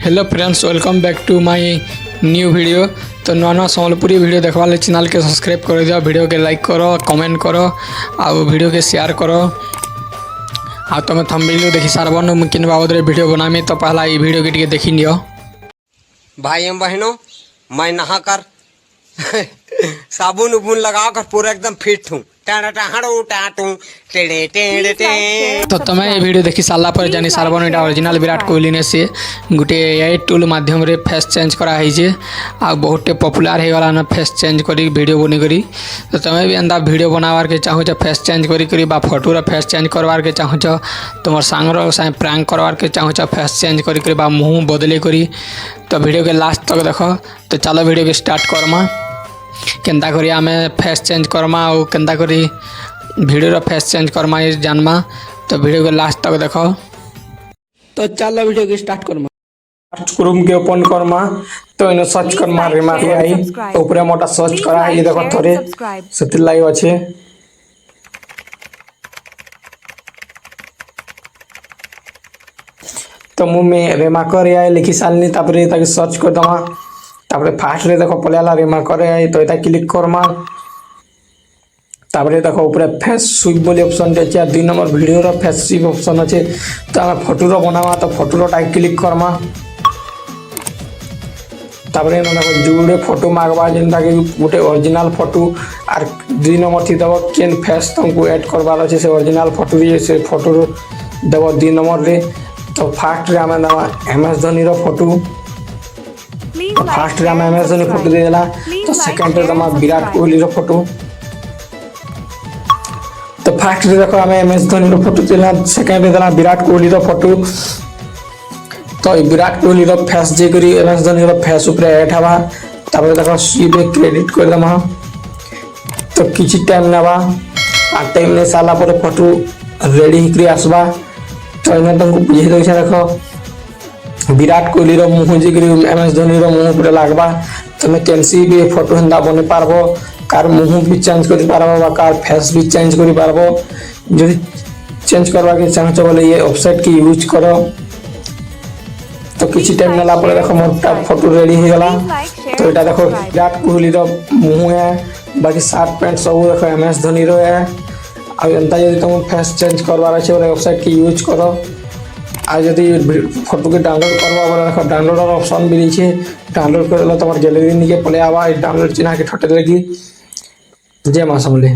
Hello friends, welcome back to my new video. तो नवा नवा सम्बलपुरी वीडियो देखवा वाले चैनल के सब्सक्राइब कर दियो, वीडियो के लाइक करो, कमेंट करो आ वीडियो के शेयर करो। आ तुम थंबनेल देखि सारबन किन बाबद वीडियो बनामी तो पहला ये वीडियो के टिके देखि नियो। भाई एवं बहनों, मैं नहा कर साबुन उबुन लगा कर पूरा एकदम फिट हूँ। तो तुम्हें ये वीडियो देखि सारा पर जानी सारबन एटा ओरिजिनल विराट कोहली ने से गोटे एआई टूल माध्यम रे फेस चेंज करा है आ बहुत पॉपुलर हो गला ना फेस चेंज करी वीडियो बनी करी। तो तुम्हें भी अंदा वीडियो बनावार के चाहो फेस चेंज करी बा फोटो रे फेस चेंज करवार के चाहो तुम सांगर साथ प्रैंक करवार के चाहो फेस चेंज करी बा मुँह बदले करी। तो वीडियो के लास्ट तक देख। तो चलो वीडियो के स्टार्ट करमा केन्ता करी आमे फेस चेंज करमा और केन्ता करी वीडियो रो फेस चेंज करमा ये जानमा। तो वीडियो के लास्ट तक देखो। तो चलो वीडियो के स्टार्ट करमा। क्रोम के ओपन करमा तो इन सर्च करमा रिमार्क आई ऊपर मोटा सर्च करा है ये देखो थोड़े सतिर लाइव अच्छे। तो मु में रेमाकर आई लिखी सालनी तापरे ताकि सर्च कर दमा। तापरे फास्ट रे देखो पलेला रेमाकर आई तो एटा क्लिक करमा। तापरे देखो ऊपर फेस स्वीप बोली ऑप्शन दे छै। 2 नंबर वीडियो रो फेस स्वीप ऑप्शन अछि। तो हम फोटो रो बनावा तो फोटो रो टाइप क्लिक करमा। तापरे न देखो जुड़े फोटो मागवा जेंता कि गोटे ओरिजिनल फोटो आर 2 नंबर थी दबो केन फेस तुमको ऐड करवार अछि से ओरिजिनल फोटो रे से फोटो दबो 2 नंबर रे। तो फास्ट रे हम दबा एमएस धोनी रो फोटो। तो फास्ट रे हम एमएस धोनी फोटो दे देला। तो सेकंड रे दमा विराट कोहली रो फोटो। तो फास्ट रे देखो हम एमएस धोनी रो फोटो देला। सेकंड रे देला विराट कोहली रो फोटो। तो विराट कोहली रो फेस जे करी एमएस धोनी रो फेस ऊपर ऐड हवा। तापर देखो स्वीप क्रेडिट कर दमा। तो किछि टाइम नबा आ टाइम ने साला पर फोटो रेडी हिकरी आसबा। तो इने तुमको बुझे दे देखो विराट कोहली रो मुंह जे करी एमएस धोनी रो मुंह ऊपर लागबा। तुम कैंसी भी फोटो हंदा बने पारबो, कार मुंह भी चेंज कर पारबो बा कार फेस भी चेंज कर पारबो। जदि चेंज करवा के चाहछो बोले ये वेबसाइट की यूज करो। तो किछि टाइम नला पर देखो मोटा फोटो रेडी हो गला। तो एटा देखो विराट कोहली रो मुंह है, बाकी शर्ट पैंट सब देखो एमएस धोनी रो है। आ एंता जदि तुम फेस चेंज करवार छै बोले वेबसाइट की यूज करो। आ यदि फोटो के डाउनलोड करवा बोले देखो डाउनलोड ऑप्शन भी नीचे डाउनलोड कर लो तुम्हारे गैलरी निके पले आवा डाउनलोड चिन्ह के ठटे लगी। जय मां समले।